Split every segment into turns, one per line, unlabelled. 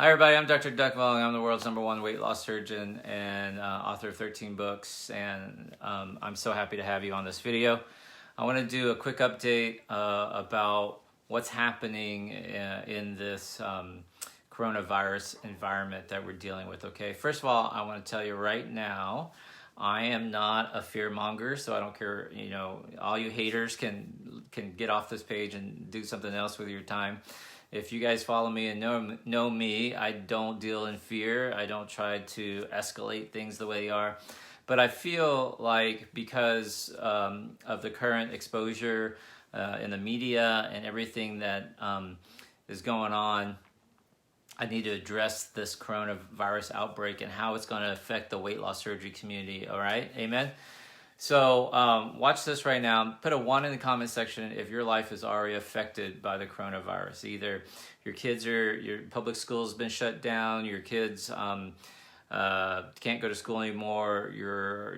Hi everybody, I'm Dr. Duc Vuong. I'm the world's #1 weight loss surgeon and author of 13 books, and I'm so happy to have you on this video. I want to do a quick update about what's happening in this coronavirus environment that we're dealing with, okay? First of all, I want to tell you right now, I am not a fear monger, so I don't care, you know, all you haters can get off this page and do something else with your time. If you guys follow me and know me, I don't deal in fear. I don't try to escalate things the way they are. But I feel like because of the current exposure in the media and everything that is going on, I need to address this coronavirus outbreak and how it's going to affect the weight loss surgery community, all right? Amen? So watch this right now. Put a 1 in the comment section if your life is already affected by the coronavirus. Either your public school has been shut down, your kids can't go to school anymore,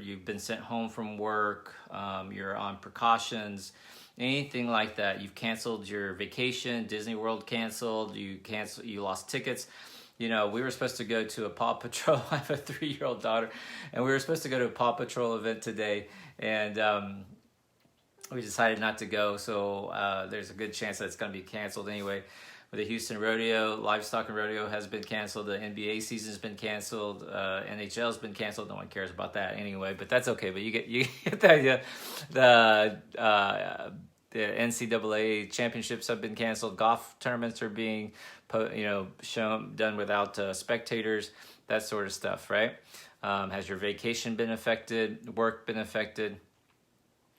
you've been sent home from work, you're on precautions, anything like that. You've canceled your vacation, Disney World canceled, you lost tickets. You know, we were supposed to go to a Paw Patrol. I have a 3-year-old daughter, and we were supposed to go to a Paw Patrol event today, and we decided not to go, so there's a good chance that it's going to be canceled anyway. But the Houston Rodeo, Livestock and Rodeo has been canceled. The NBA season's been canceled. NHL's been canceled. No one cares about that anyway, but that's okay. But you get the idea. The NCAA championships have been canceled. Golf tournaments are being, done without spectators. That sort of stuff, right? Has your vacation been affected? Work been affected?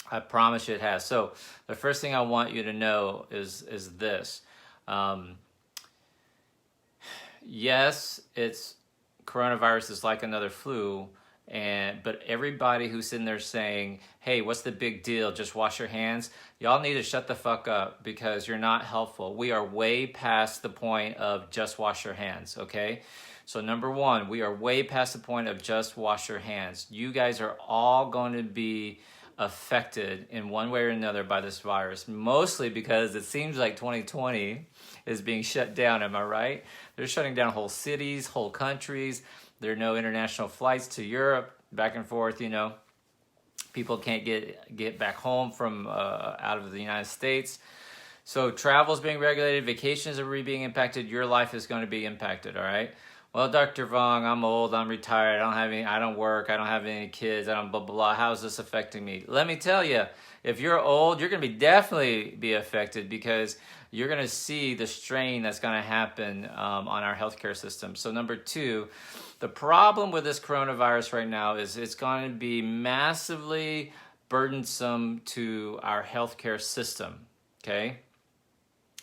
I promise you it has. So the first thing I want you to know is this. Yes, coronavirus is like another flu. But everybody who's in there saying, hey, what's the big deal? Just wash your hands. Y'all need to shut the fuck up because you're not helpful. We are way past the point of just wash your hands, okay? So number 1, we are way past the point of just wash your hands. You guys are all going to be affected in one way or another by this virus, mostly because it seems like 2020 is being shut down, am I right? They're shutting down whole cities, whole countries. There are no international flights to Europe, back and forth, you know. People can't get back home from out of the United States. So travel is being regulated, vacations are being impacted, your life is going to be impacted, all right? Well, Dr. Vuong, I'm old, I'm retired, I don't work, I don't have any kids, I don't blah, blah, blah. How is this affecting me? Let me tell you, if you're old, you're going to definitely be affected because you're going to see the strain that's going to happen on our healthcare system. So number 2, the problem with this coronavirus right now is it's going to be massively burdensome to our healthcare system, okay?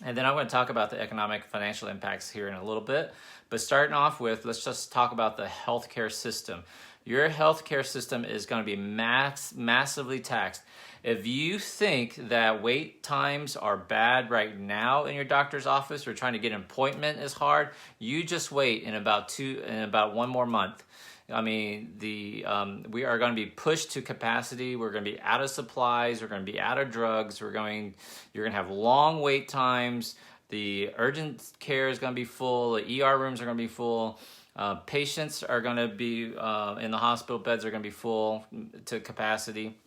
And then I'm going to talk about the economic financial impacts here in a little bit. But starting off with, let's just talk about the healthcare system. Your healthcare system is going to be massively taxed. If you think that wait times are bad right now in your doctor's office or trying to get an appointment is hard, you just wait in about 1 more month. I mean, we are going to be pushed to capacity. We're going to be out of supplies. We're going to be out of drugs. You're going to have long wait times. The urgent care is going to be full. The ER rooms are going to be full. Patients are going to be in the hospital beds are going to be full to capacity.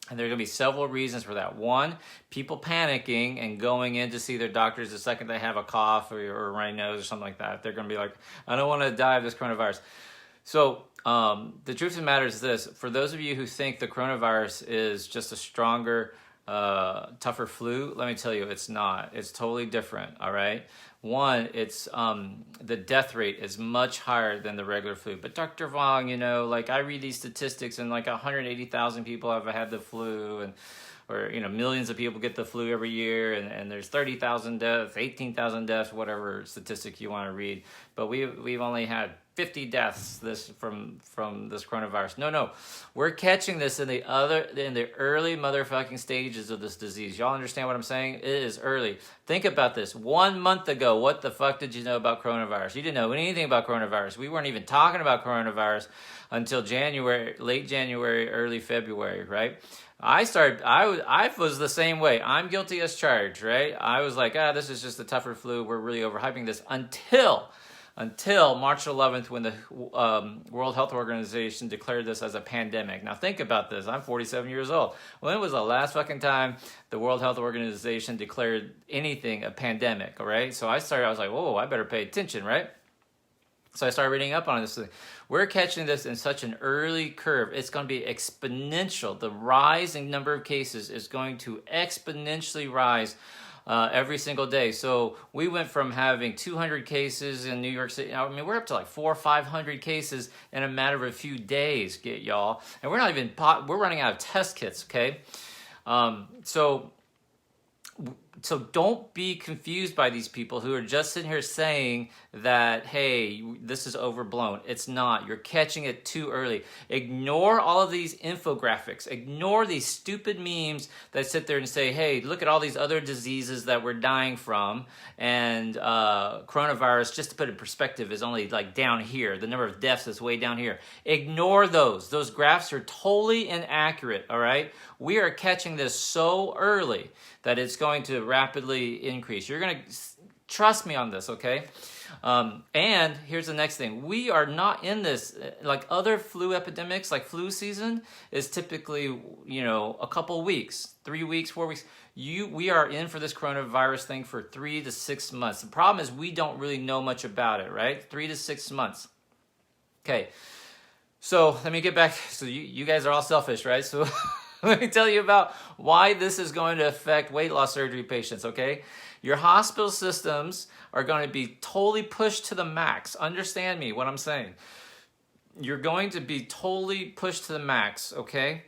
And there are going to be several reasons for that. 1, people panicking and going in to see their doctors the second they have a cough or a runny nose or something like that. They're going to be like, I don't want to die of this coronavirus. So the truth of the matter is this. For those of you who think the coronavirus is just a stronger, tougher flu, let me tell you, it's not. It's totally different, all right? 1, it's the death rate is much higher than the regular flu. But Dr. Vuong, you know, like I read these statistics and like 180,000 people have had the flu, or you know, millions of people get the flu every year, and there's 30,000 deaths, 18,000 deaths, whatever statistic you want to read. But we've only had 50 deaths from this coronavirus. No, we're catching this in the early motherfucking stages of this disease. Y'all understand what I'm saying? It is early. Think about this. 1 month ago, what the fuck did you know about coronavirus? You didn't know anything about coronavirus. We weren't even talking about coronavirus until January, late January, early February, right? I was the same way. I'm guilty as charged, right? I was like, this is just a tougher flu. We're really overhyping this until until March 11th when the World Health Organization declared this as a pandemic. Now think about this. I'm 47 years old. When was the last fucking time the World Health Organization declared anything a pandemic, all right? So I was like, whoa, I better pay attention, right? So I started reading up on this thing. We're catching this in such an early curve. It's going to be exponential. The rising number of cases is going to exponentially rise every single day. So we went from having 200 cases in New York City. I mean, we're up to like 400 or 500 cases in a matter of a few days, y'all. And we're not even, we're running out of test kits, okay? So don't be confused by these people who are just sitting here saying that, hey, this is overblown. It's not. You're catching it too early. Ignore all of these infographics. Ignore these stupid memes that sit there and say, hey, look at all these other diseases that we're dying from. And coronavirus, just to put it in perspective, is only like down here. The number of deaths is way down here. Ignore those. Those graphs are totally inaccurate, all right? We are catching this so early that it's going to rapidly increase. You're going to trust me on this, okay? And here's the next thing. We are not in this, like other flu epidemics, like flu season is typically, you know, a couple weeks, 3 weeks, 4 weeks. We are in for this coronavirus thing for 3 to 6 months. The problem is we don't really know much about it, right? 3 to 6 months. Okay, so let me get back. So you guys are all selfish, right? So let me tell you about why this is going to affect weight loss surgery patients, okay? Your hospital systems are going to be totally pushed to the max. Understand me, what I'm saying. You're going to be totally pushed to the max, okay?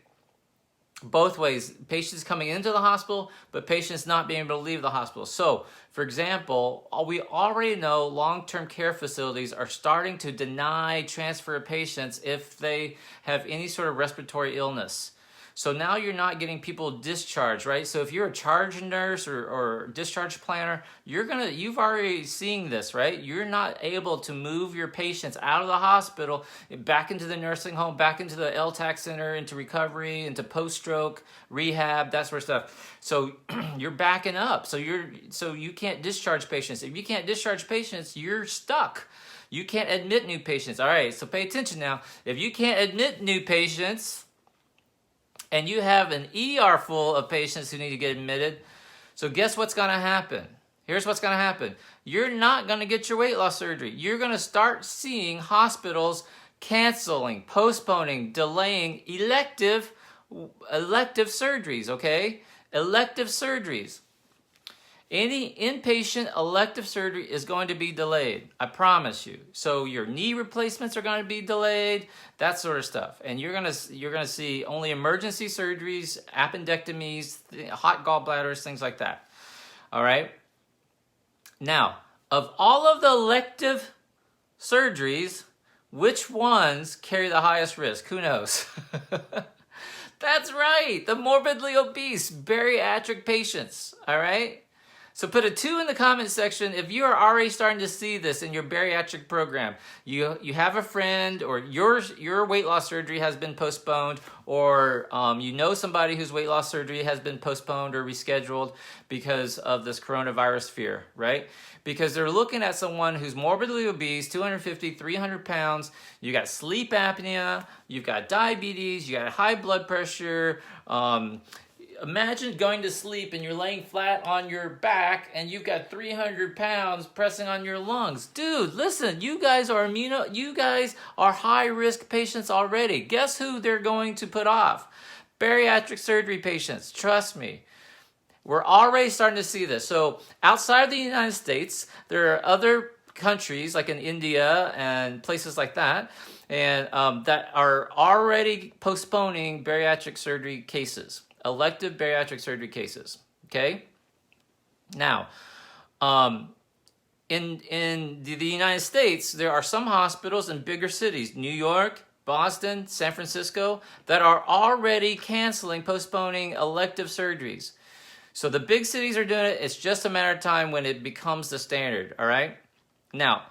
Both ways. Patients coming into the hospital, but patients not being able to leave the hospital. So, for example, we already know long-term care facilities are starting to deny transfer of patients if they have any sort of respiratory illness. So now you're not getting people discharged, right? So if you're a charge nurse or discharge planner, you've already seen this, right? You're not able to move your patients out of the hospital, back into the nursing home, back into the LTAC center, into recovery, into post-stroke, rehab, that sort of stuff. So you're backing up. So you can't discharge patients. If you can't discharge patients, you're stuck. You can't admit new patients. All right, so pay attention now. If you can't admit new patients, and you have an ER full of patients who need to get admitted, so guess what's going to happen? Here's what's going to happen. You're not going to get your weight loss surgery. You're going to start seeing hospitals canceling, postponing, delaying elective surgeries, okay? Elective surgeries. Any inpatient elective surgery is going to be delayed. I promise you. So your knee replacements are going to be delayed, that sort of stuff. And you're going to see only emergency surgeries, appendectomies, hot gallbladders, things like that. All right? Now, of all of the elective surgeries, which ones carry the highest risk? Who knows? That's right. The morbidly obese, bariatric patients. All right? So put a 2 in the comment section if you are already starting to see this in your bariatric program. You have a friend, or your weight loss surgery has been postponed, or you know somebody whose weight loss surgery has been postponed or rescheduled because of this coronavirus fear, right? Because they're looking at someone who's morbidly obese, 250, 300 pounds, you got sleep apnea, you've got diabetes, you got high blood pressure, imagine going to sleep and you're laying flat on your back and you've got 300 pounds pressing on your lungs. Dude, listen, you guys are high-risk patients already. Guess who they're going to put off? Bariatric surgery patients. Trust me. We're already starting to see this. So outside the United States, there are other countries like in India and places like that, and that are already postponing bariatric surgery cases. Elective bariatric surgery cases, okay? Now, in the United States, there are some hospitals in bigger cities, New York, Boston, San Francisco, that are already canceling, postponing elective surgeries. So the big cities are doing it. It's just a matter of time when it becomes the standard, all right? Now,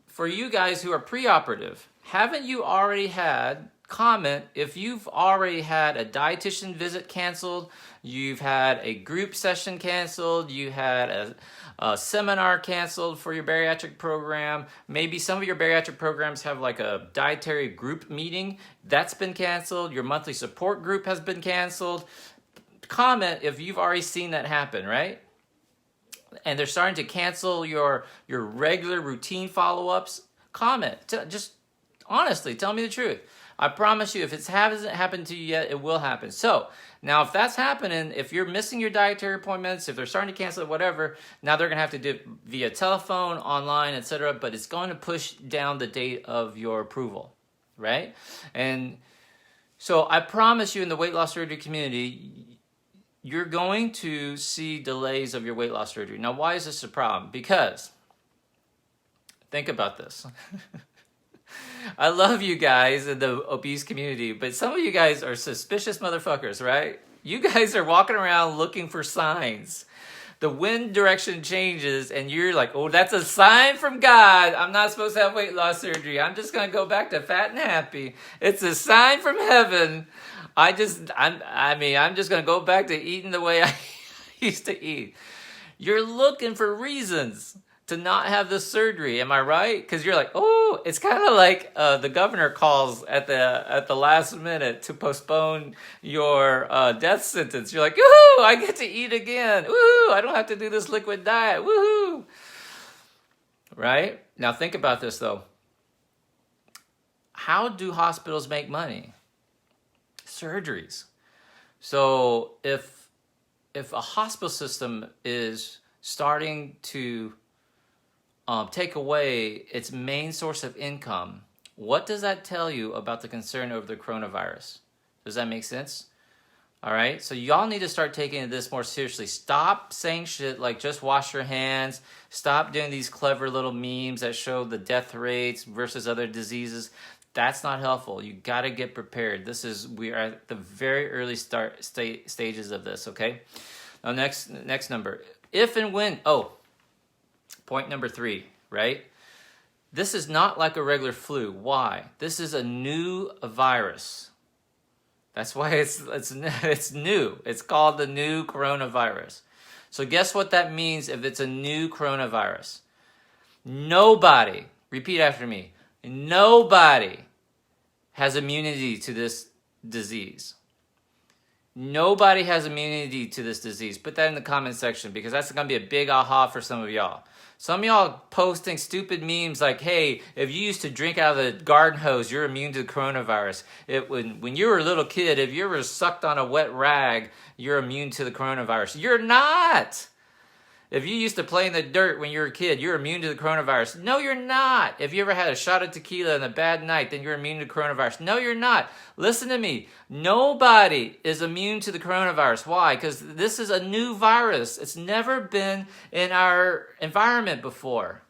for you guys who are preoperative, haven't you already had comment if you've already had a dietitian visit canceled, you've had a group session canceled, you had a seminar canceled for your bariatric program. Maybe some of your bariatric programs have like a dietary group meeting. That's been canceled. Your monthly support group has been canceled. Comment if you've already seen that happen, right? And they're starting to cancel your regular routine follow-ups. Comment. Just honestly, tell me the truth. I promise you, if it hasn't happened to you yet, it will happen. So now if that's happening, if you're missing your dietary appointments, if they're starting to cancel it, whatever, now they're going to have to do it via telephone, online, etc. But it's going to push down the date of your approval, right? And so I promise you, in the weight loss surgery community, you're going to see delays of your weight loss surgery. Now, why is this a problem? Because, think about this. I love you guys in the obese community, but some of you guys are suspicious motherfuckers, right? You guys are walking around looking for signs. The wind direction changes and you're like, oh, that's a sign from God. I'm not supposed to have weight loss surgery. I'm just going to go back to fat and happy. It's a sign from heaven. I'm just going to go back to eating the way I used to eat. You're looking for reasons to not have this surgery. Am I right? Because you're like, oh, it's kind of like the governor calls at the last minute to postpone your death sentence. You're like, woohoo, I get to eat again. Woohoo, I don't have to do this liquid diet. Woohoo. Right? Now think about this though. How do hospitals make money? Surgeries. So if a hospital system is starting to take away its main source of income, what does that tell you about the concern over the coronavirus? Does that make sense? All right, so y'all need to start taking this more seriously. Stop saying shit like just wash your hands. Stop doing these clever little memes that show the death rates versus other diseases. That's not helpful. You got to get prepared. We are at the very early stages of this, okay? Now, next number. If and when, point number 3, right? This is not like a regular flu. Why? This is a new virus. That's why it's new. It's called the new coronavirus. So guess what that means if it's a new coronavirus? Nobody, repeat after me, nobody has immunity to this disease. Nobody has immunity to this disease. Put that in the comment section because that's going to be a big aha for some of y'all. Some of y'all posting stupid memes like, hey, if you used to drink out of the garden hose, you're immune to the coronavirus. When you were a little kid, if you ever sucked on a wet rag, you're immune to the coronavirus. You're not. If you used to play in the dirt when you were a kid, you're immune to the coronavirus. No, you're not. If you ever had a shot of tequila on a bad night, then you're immune to coronavirus. No, you're not. Listen to me. Nobody is immune to the coronavirus. Why? Because this is a new virus. It's never been in our environment before.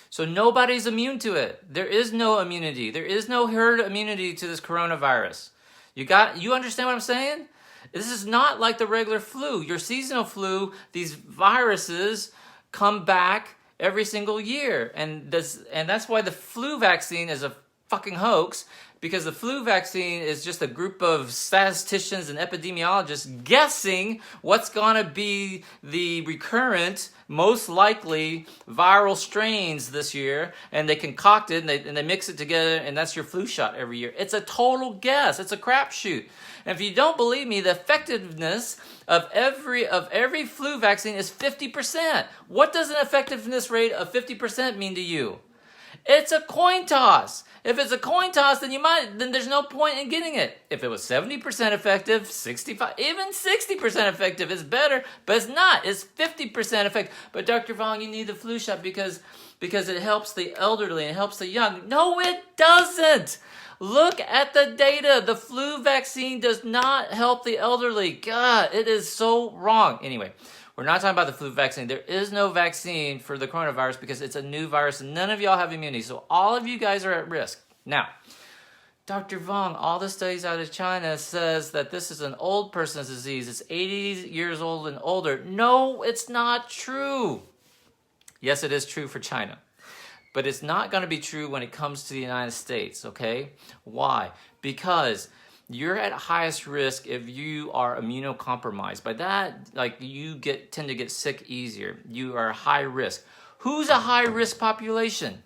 So nobody's immune to it. There is no immunity. There is no herd immunity to this coronavirus. You understand what I'm saying? This is not like the regular flu. Your seasonal flu, these viruses come back every single year. And that's why the flu vaccine is a fucking hoax, because the flu vaccine is just a group of statisticians and epidemiologists guessing what's going to be the recurrent, most likely viral strains this year, and they concoct it and they mix it together, and that's your flu shot every year. It's a total guess. It's a crapshoot. And if you don't believe me, the effectiveness of every flu vaccine is 50%. What does an effectiveness rate of 50% mean to you? It's a coin toss. If it's a coin toss, then there's no point in getting it. If it was 70% effective, 65, even 60% effective is better, but it's not. It's 50% effective. But Dr. Vuong, you need the flu shot because it helps the elderly and it helps the young. No, it doesn't. Look at the data. The flu vaccine does not help the elderly. God, it is so wrong. Anyway, we're not talking about the flu vaccine. There is no vaccine for the coronavirus because it's a new virus and none of y'all have immunity. So all of you guys are at risk. Now, Dr. Vuong, all the studies out of China says that this is an old person's disease. It's 80 years old and older. No, it's not true. Yes, it is true for China. But it's not going to be true when it comes to the United States, okay? Why? Because you're at highest risk if you are immunocompromised. By that, like, you tend to get sick easier. You are high risk. Who's a high risk population?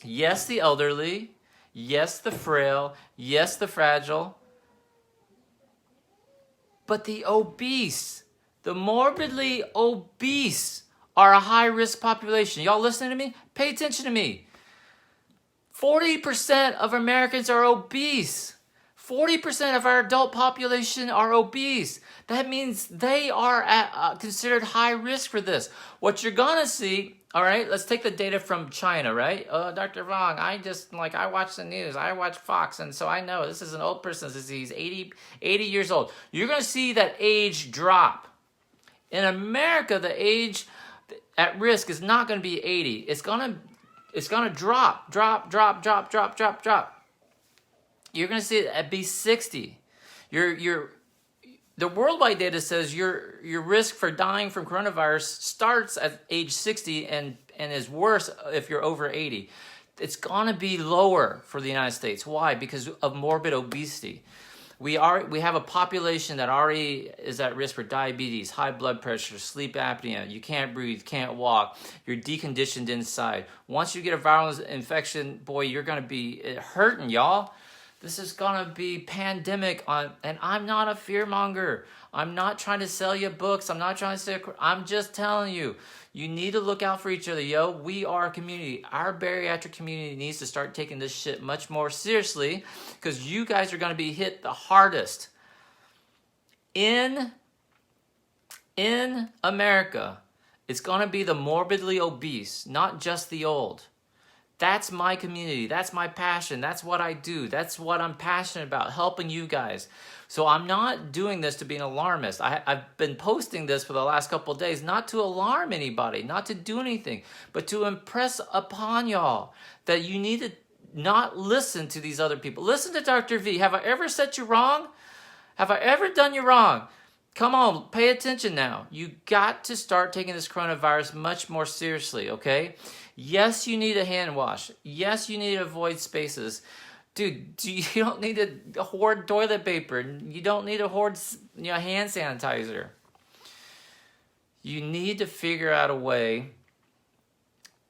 Yes, the elderly. Yes, the frail. Yes, the fragile. But the obese, the morbidly obese are a high-risk population. Y'all listening to me? Pay attention to me. 40% of Americans are obese. 40% of our adult population are obese. That means they are considered high risk for this. What you're going to see, all right, let's take the data from China, right? Oh, Dr. Vuong, I watch the news. I watch Fox, and so I know this is an old person's disease, 80 years old. You're going to see that age drop. In America, the age at risk is not going to be 80. It's going to drop. You're going to see it be 60. The worldwide data says your risk for dying from coronavirus starts at age 60 and is worse if you're over 80. It's going to be lower for the United States. Why? Because of morbid obesity. We have a population that already is at risk for diabetes, high blood pressure, sleep apnea. You can't breathe, can't walk. You're deconditioned inside. Once you get a viral infection, boy, you're going to be hurting, y'all. This is going to be pandemic and I'm not a fearmonger. I'm not trying to sell you books. I'm just telling you, you need to look out for each other, yo. We are a community. Our bariatric community needs to start taking this shit much more seriously because you guys are going to be hit the hardest. In America, it's going to be the morbidly obese, not just the old. That's my community. That's my passion. That's what I do. That's what I'm passionate about, helping you guys. So I'm not doing this to be an alarmist. I've been posting this for the last couple of days, not to alarm anybody, not to do anything, but to impress upon y'all that you need to not listen to these other people. Listen to Dr. V. Have I ever said you wrong? Have I ever done you wrong? Come on, pay attention now. You got to start taking this coronavirus much more seriously, okay? Yes, you need a hand wash. Yes, you need to avoid spaces. Dude, you don't need to hoard toilet paper. You don't need to hoard hand sanitizer. You need to figure out a way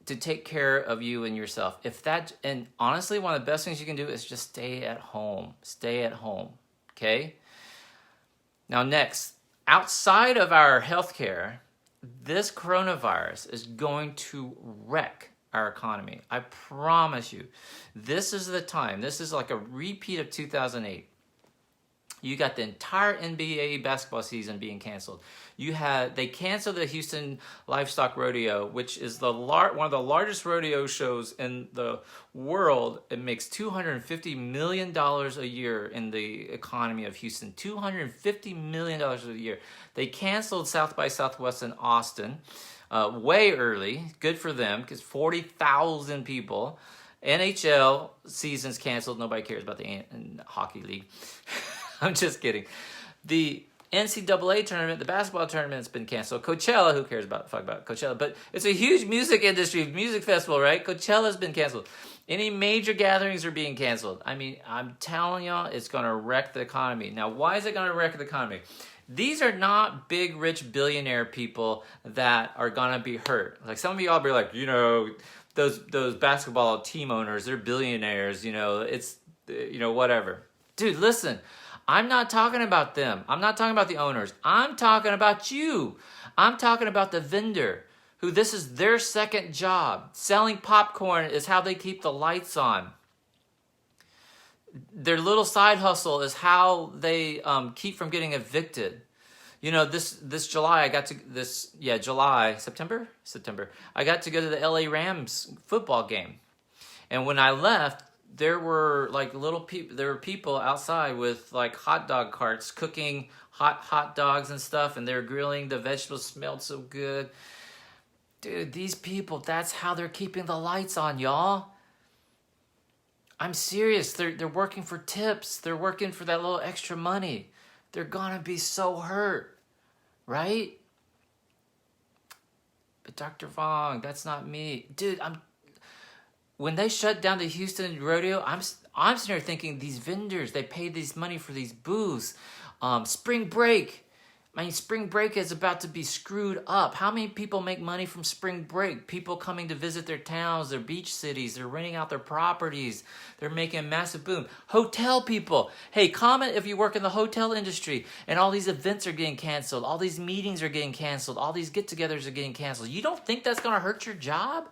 to take care of you and yourself. And honestly, one of the best things you can do is just stay at home. Stay at home, okay? Now next, outside of our healthcare, this coronavirus is going to wreck our economy. I promise you. This is the time. This is like a repeat of 2008. You got the entire NBA basketball season being canceled. They canceled the Houston Livestock Rodeo, which is one of the largest rodeo shows in the world. It makes $250 million a year in the economy of Houston. $250 million a year. They canceled South by Southwest in Austin way early. Good for them, because 40,000 people. NHL season's canceled. Nobody cares about the hockey league. I'm just kidding. The NCAA tournament, the basketball tournament's been canceled. Coachella, who cares about Coachella? But it's a huge music industry, music festival, right? Coachella's been canceled. Any major gatherings are being canceled. I mean, I'm telling y'all, it's going to wreck the economy. Now, why is it going to wreck the economy? These are not big, rich, billionaire people that are going to be hurt. Like, some of y'all be like, those basketball team owners, they're billionaires, it's, whatever. Dude, listen. I'm not talking about them. I'm not talking about the owners. I'm talking about you. I'm talking about the vendor who this is their second job. Selling popcorn is how they keep the lights on. Their little side hustle is how they keep from getting evicted. This July, September, I got to go to the LA Rams football game. And when I left, there were people outside with like hot dog carts cooking hot dogs and stuff, and they were grilling. The vegetables smelled so good. Dude, these people, that's how they're keeping the lights on, y'all. I'm serious. They're working for tips. They're working for that little extra money. They're gonna be so hurt, right? But Dr. Vuong, that's not me. Dude, when they shut down the Houston rodeo, I'm sitting there thinking, these vendors, they pay this money for these booths. Spring break. I mean, spring break is about to be screwed up. How many people make money from spring break? People coming to visit their towns, their beach cities. They're renting out their properties. They're making a massive boom. Hotel people. Hey, comment if you work in the hotel industry and all these events are getting canceled. All these meetings are getting canceled. All these get-togethers are getting canceled. You don't think that's going to hurt your job?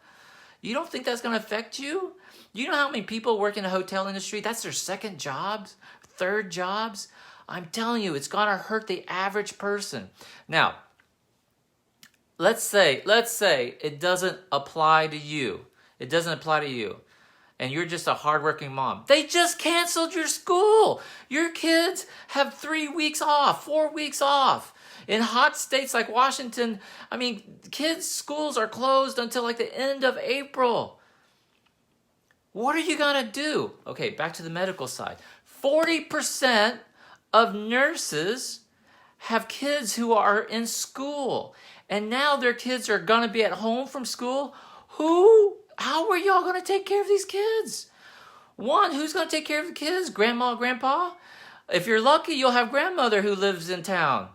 You don't think that's going to affect you? You know how many people work in the hotel industry? That's their second jobs, third jobs. I'm telling you, it's going to hurt the average person. Now, let's say it doesn't apply to you. It doesn't apply to you. And you're just a hardworking mom. They just canceled your school. Your kids have 3 weeks off, 4 weeks off. In hot states like Washington, I mean, kids' schools are closed until like the end of April. What are you going to do? Okay, back to the medical side. 40% of nurses have kids who are in school, and now their kids are going to be at home from school. How are y'all going to take care of these kids? One, who's going to take care of the kids? Grandma, grandpa? If you're lucky, you'll have grandmother who lives in town.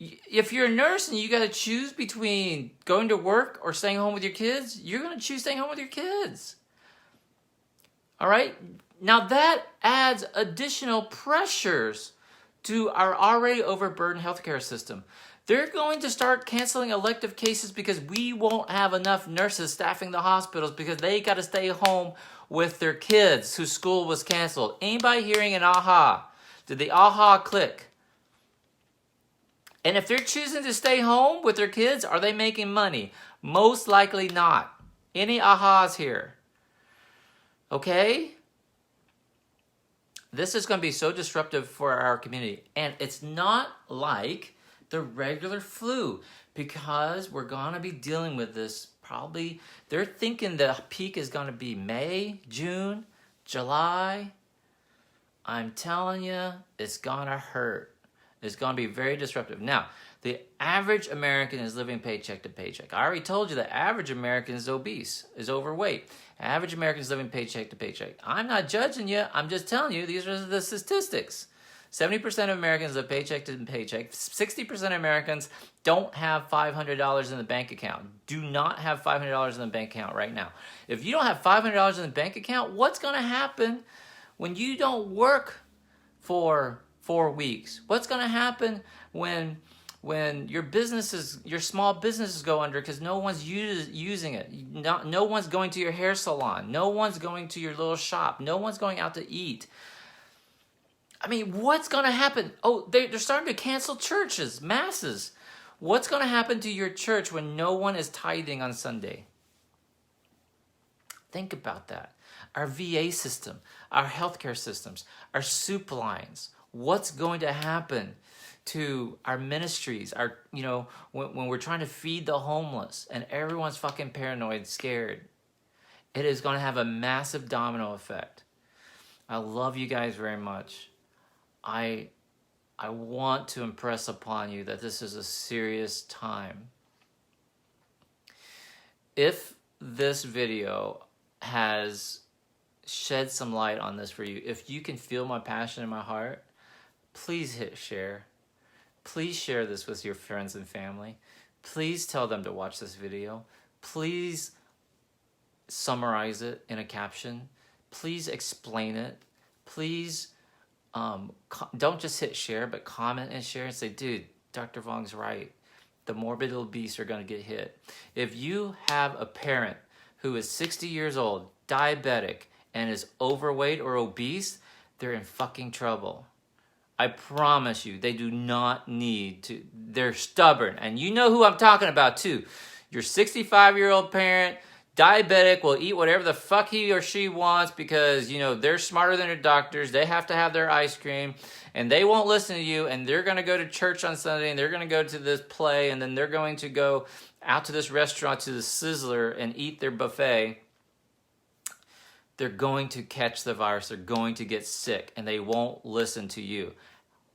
If you're a nurse and you got to choose between going to work or staying home with your kids, you're going to choose staying home with your kids. All right? Now that adds additional pressures to our already overburdened healthcare system. They're going to start canceling elective cases because we won't have enough nurses staffing the hospitals because they got to stay home with their kids whose school was canceled. Anybody hearing an aha? Did the aha click? And if they're choosing to stay home with their kids, are they making money? Most likely not. Any ahas here? Okay? This is going to be so disruptive for our community. And it's not like the regular flu because we're going to be dealing with this probably. They're thinking the peak is going to be May, June, July. I'm telling you, it's going to hurt. It's going to be very disruptive. Now, the average American is living paycheck to paycheck. I already told you the average American is obese, is overweight. Average American is living paycheck to paycheck. I'm not judging you. I'm just telling you these are the statistics. 70% of Americans live paycheck to paycheck. 60% of Americans don't have $500 in the bank account. Do not have $500 in the bank account right now. If you don't have $500 in the bank account, what's going to happen when you don't work for 4 weeks? What's going to happen when your small businesses go under because no one's using it? No one's going to your hair salon. No one's going to your little shop. No one's going out to eat. I mean, what's going to happen? Oh, they're starting to cancel churches, masses. What's going to happen to your church when no one is tithing on Sunday? Think about that. Our VA system, our healthcare systems, our soup lines. What's going to happen to our ministries? When we're trying to feed the homeless and everyone's fucking paranoid, scared, it is going to have a massive domino effect. I love you guys very much. I want to impress upon you that this is a serious time. If this video has shed some light on this for you, if you can feel my passion in my heart, please hit share. Please share this with your friends and family. Please tell them to watch this video. Please summarize it in a caption. Please explain it. Please don't just hit share, but comment and share and say, dude, Dr. Vuong's right. The morbid obese are going to get hit. If you have a parent who is 60 years old, diabetic, and is overweight or obese, they're in fucking trouble. I promise you, they do not need to. They're stubborn. And you know who I'm talking about too. Your 65-year-old parent, diabetic, will eat whatever the fuck he or she wants because, they're smarter than their doctors. They have to have their ice cream. And they won't listen to you. And they're going to go to church on Sunday. And they're going to go to this play. And then they're going to go out to this restaurant, to the Sizzler, and eat their buffet. They're going to catch the virus. They're going to get sick. And they won't listen to you.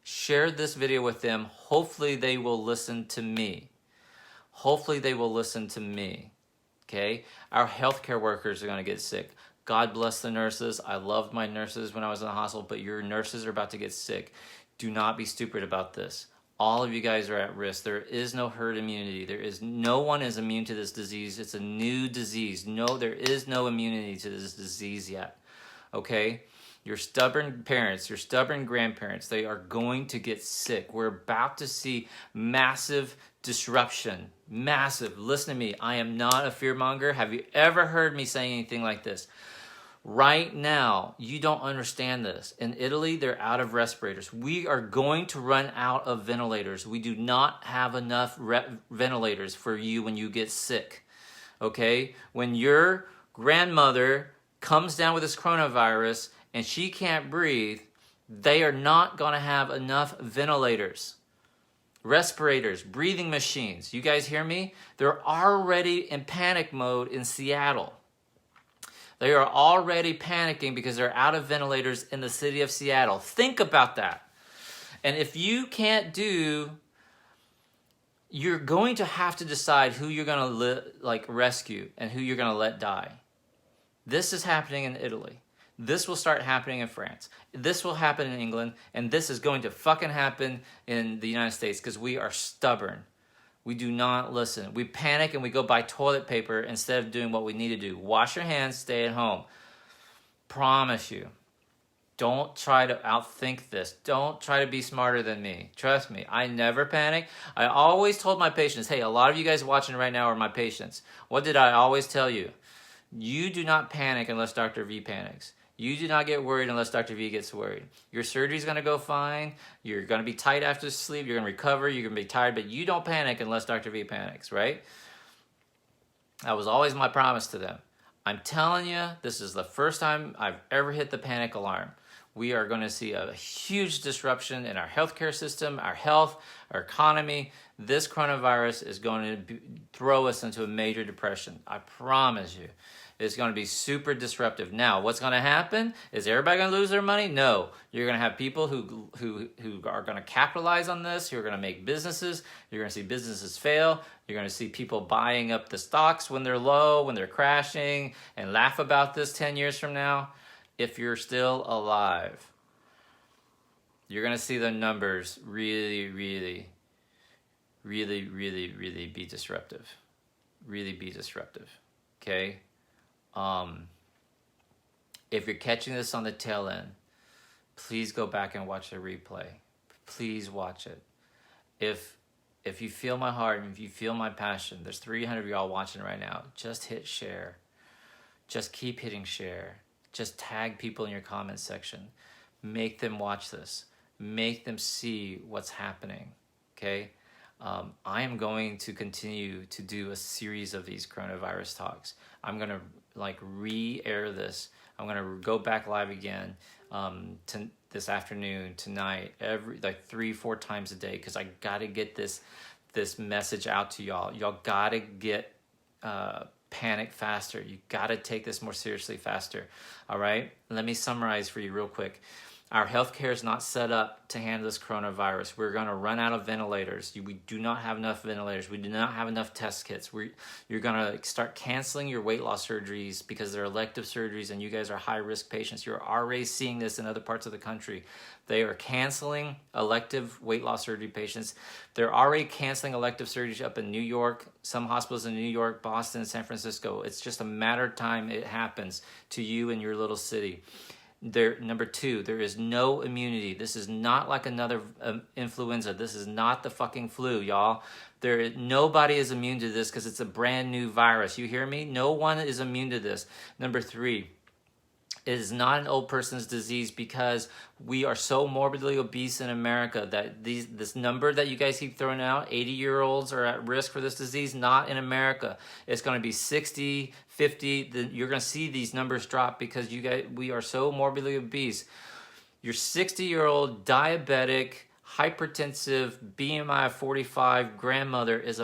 Share this video with them. Hopefully they will listen to me. Hopefully they will listen to me. okay? Our healthcare workers are going to get sick. God bless the nurses. I loved my nurses when I was in the hospital, but your nurses are about to get sick. Do not be stupid about this. All of you guys are at risk. There is no herd immunity. No one is immune to this disease. It's a new disease. No, there is no immunity to this disease yet, okay? Your stubborn parents, your stubborn grandparents, they are going to get sick. We're about to see massive disruption. Massive. Listen to me. I am not a fearmonger. Have you ever heard me say anything like this? Right now, you don't understand this. In Italy, they're out of respirators. We are going to run out of ventilators. We do not have enough ventilators for you when you get sick, okay? When your grandmother comes down with this coronavirus and she can't breathe, they are not going to have enough ventilators, respirators, breathing machines. You guys hear me? They're already in panic mode in Seattle. They are already panicking because they're out of ventilators in the city of Seattle. Think about that. And if you can't you're going to have to decide who you're going to rescue and who you're going to let die. This is happening in Italy. This will start happening in France. This will happen in England. And this is going to fucking happen in the United States because we are stubborn. We do not listen. We panic and we go buy toilet paper instead of doing what we need to do. Wash your hands, stay at home. Promise you. Don't try to outthink this. Don't try to be smarter than me. Trust me, I never panic. I always told my patients, hey, a lot of you guys watching right now are my patients. What did I always tell you? You do not panic unless Dr. V panics. You do not get worried unless Dr. V gets worried. Your surgery is going to go fine. You're going to be tight after sleep. You're going to recover. You're going to be tired. But you don't panic unless Dr. V panics, right? That was always my promise to them. I'm telling you, this is the first time I've ever hit the panic alarm. We are going to see a huge disruption in our healthcare system, our health, our economy. This coronavirus is going to throw us into a major depression. I promise you. It's going to be super disruptive. Now, what's going to happen? Is everybody going to lose their money? No. You're going to have people who are going to capitalize on this, who are going to make businesses. You're going to see businesses fail. You're going to see people buying up the stocks when they're low, when they're crashing, and laugh about this 10 years from now. If you're still alive, you're going to see the numbers really be disruptive. Really be disruptive. Okay? If you're catching this on the tail end, please go back and watch the replay. Please watch it. If you feel my heart and if you feel my passion, there's 300 of y'all watching right now. Just hit share. Just keep hitting share. Just tag people in your comments section. Make them watch this. Make them see what's happening. Okay? I am going to continue to do a series of these coronavirus talks. I'm going to re-air this. I'm going to go back live again this afternoon, tonight, 3-4 times a day, because I got to get this message out to y'all. Y'all got to get panic faster. You got to take this more seriously faster. All right? Let me summarize for you real quick. Our healthcare is not set up to handle this coronavirus. We're going to run out of ventilators. We do not have enough ventilators. We do not have enough test kits. You're going to start canceling your weight loss surgeries because they're elective surgeries and you guys are high-risk patients. You're already seeing this in other parts of the country. They are canceling elective weight loss surgery patients. They're already canceling elective surgeries up in New York, some hospitals in New York, Boston, San Francisco. It's just a matter of time it happens to you in your little city. Number 2, there is no immunity. This is not like another influenza. This is not the fucking flu, y'all. Nobody is immune to this because it's a brand new virus. You hear me? No one is immune to this. Number 3, it is not an old person's disease because we are so morbidly obese in America that this number that you guys keep throwing out, 80-year-olds are at risk for this disease, not in America. It's going to be 60, 50. You're going to see these numbers drop because we are so morbidly obese. Your 60-year-old diabetic, hypertensive, BMI of 45 grandmother is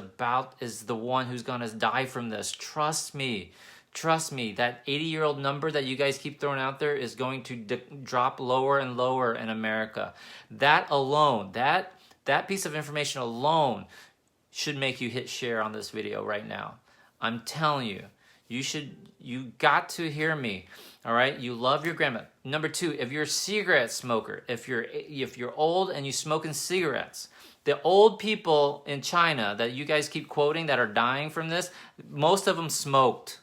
the one who's going to die from this. Trust me. Trust me, that 80-year-old number that you guys keep throwing out there is going to drop lower and lower in America. That alone, that piece of information alone should make you hit share on this video right now. I'm telling you, you got to hear me. All right, you love your grandma. Number 2, if you're a cigarette smoker, if you're old and you smoking cigarettes, the old people in China that you guys keep quoting that are dying from this, most of them smoked.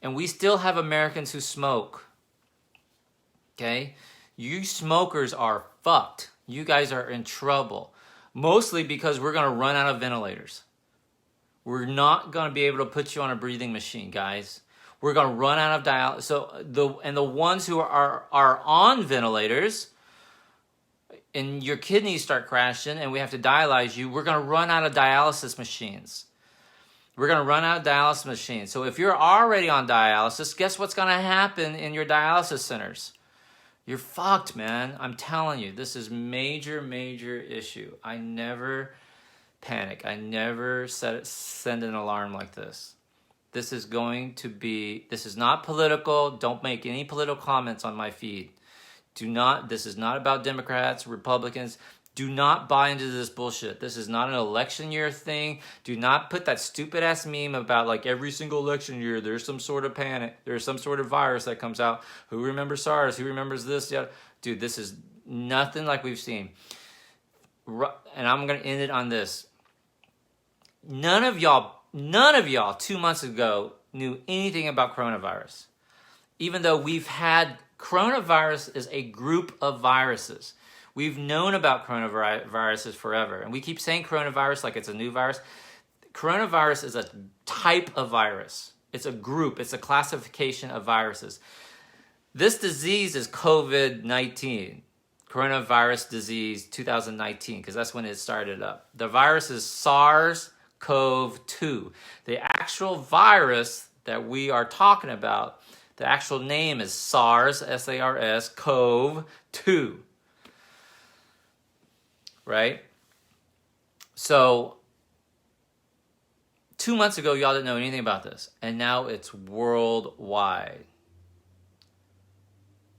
And we still have Americans who smoke. Okay? You smokers are fucked. You guys are in trouble. Mostly because we're going to run out of ventilators. We're not going to be able to put you on a breathing machine, guys. We're going to run out of dialysis. So the ones who are on ventilators and your kidneys start crashing and we have to dialyze you, we're going to run out of dialysis machines. We're going to run out of dialysis machines. So if you're already on dialysis, guess what's going to happen in your dialysis centers? You're fucked, man. I'm telling you, this is major, major issue. I never panic. I never send an alarm like this. This is not political. Don't make any political comments on my feed. This is not about Democrats, Republicans. Do not buy into this bullshit. This is not an election year thing. Do not put that stupid ass meme about like every single election year there's some sort of panic. There's some sort of virus that comes out. Who remembers SARS? Who remembers this? Yeah. Dude, this is nothing like we've seen. And I'm going to end it on this. None of y'all 2 months ago knew anything about coronavirus. Even though coronavirus is a group of viruses. We've known about coronaviruses forever. And we keep saying coronavirus like it's a new virus. Coronavirus is a type of virus. It's a group. It's a classification of viruses. This disease is COVID-19. Coronavirus disease 2019, because that's when it started up. The virus is SARS-CoV-2. The actual virus that we are talking about, the actual name is SARS, S-A-R-S, CoV-2. Right? So 2 months ago, y'all didn't know anything about this. And now it's worldwide.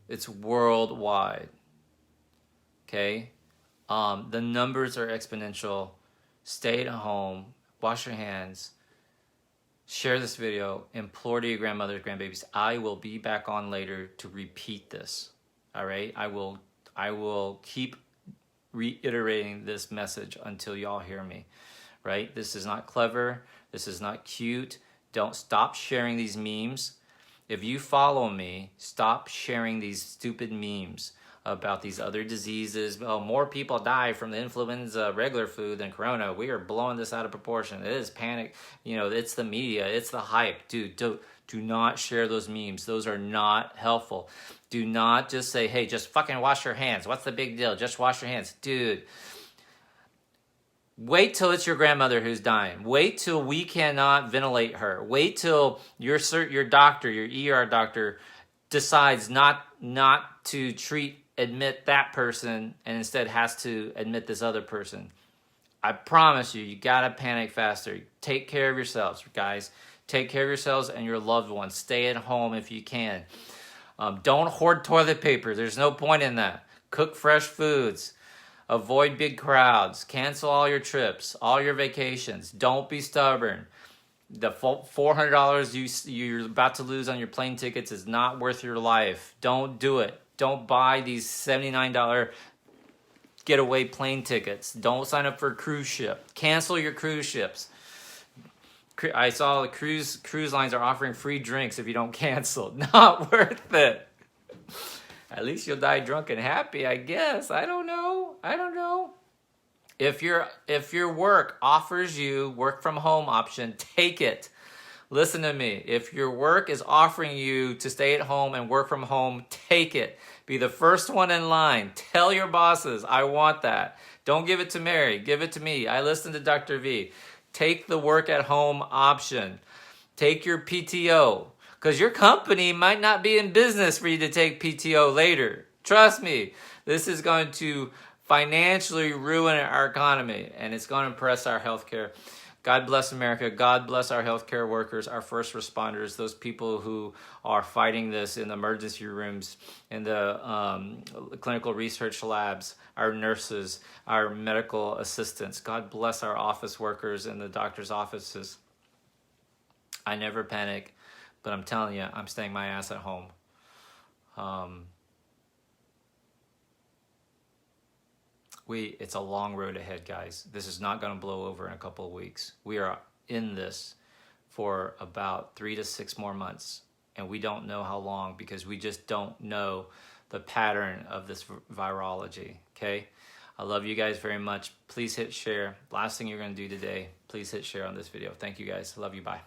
It's worldwide. Okay? The numbers are exponential. Stay at home. Wash your hands. Share this video. Implore to your grandmothers, grandbabies. I will be back on later to repeat this. All right? I will keep reiterating this message until y'all hear me, right? This is not clever. This is not cute. Don't stop sharing these memes. If you follow me, stop sharing these stupid memes about these other diseases. Oh, more people die from the influenza regular flu than corona. We are blowing this out of proportion. It is panic. It's the media. It's the hype. Dude, do not share those memes. Those are not helpful. Do not just say, hey, just fucking wash your hands. What's the big deal? Just wash your hands. Dude, wait till it's your grandmother who's dying. Wait till we cannot ventilate her. Wait till your doctor, your ER doctor, decides not to admit that person and instead has to admit this other person. I promise you, you gotta panic faster. Take care of yourselves, guys. Take care of yourselves and your loved ones. Stay at home if you can. Don't hoard toilet paper. There's no point in that. Cook fresh foods. Avoid big crowds. Cancel all your trips, all your vacations. Don't be stubborn. The $400 you're about to lose on your plane tickets is not worth your life. Don't do it. Don't buy these $79 getaway plane tickets. Don't sign up for a cruise ship. Cancel your cruise ships. I saw the cruise lines are offering free drinks if you don't cancel. Not worth it. At least you'll die drunk and happy, I guess. I don't know. If your work offers you work from home option, take it. Listen to me. If your work is offering you to stay at home and work from home, take it. Be the first one in line. Tell your bosses, I want that. Don't give it to Mary. Give it to me. I listen to Dr. V. Take the work at home option. Take your PTO. Because your company might not be in business for you to take PTO later. Trust me, this is going to financially ruin our economy, and it's going to impress our healthcare. God bless America. God bless our healthcare workers, our first responders, those people who are fighting this in the emergency rooms, in the clinical research labs, our nurses, our medical assistants. God bless our office workers in the doctor's offices. I never panic, but I'm telling you, I'm staying my ass at home. It's a long road ahead, guys. This is not going to blow over in a couple of weeks. We are in this for about 3 to 6 more months, and we don't know how long because we just don't know the pattern of this virology, okay? I love you guys very much. Please hit share. Last thing you're going to do today, please hit share on this video. Thank you guys. Love you. Bye.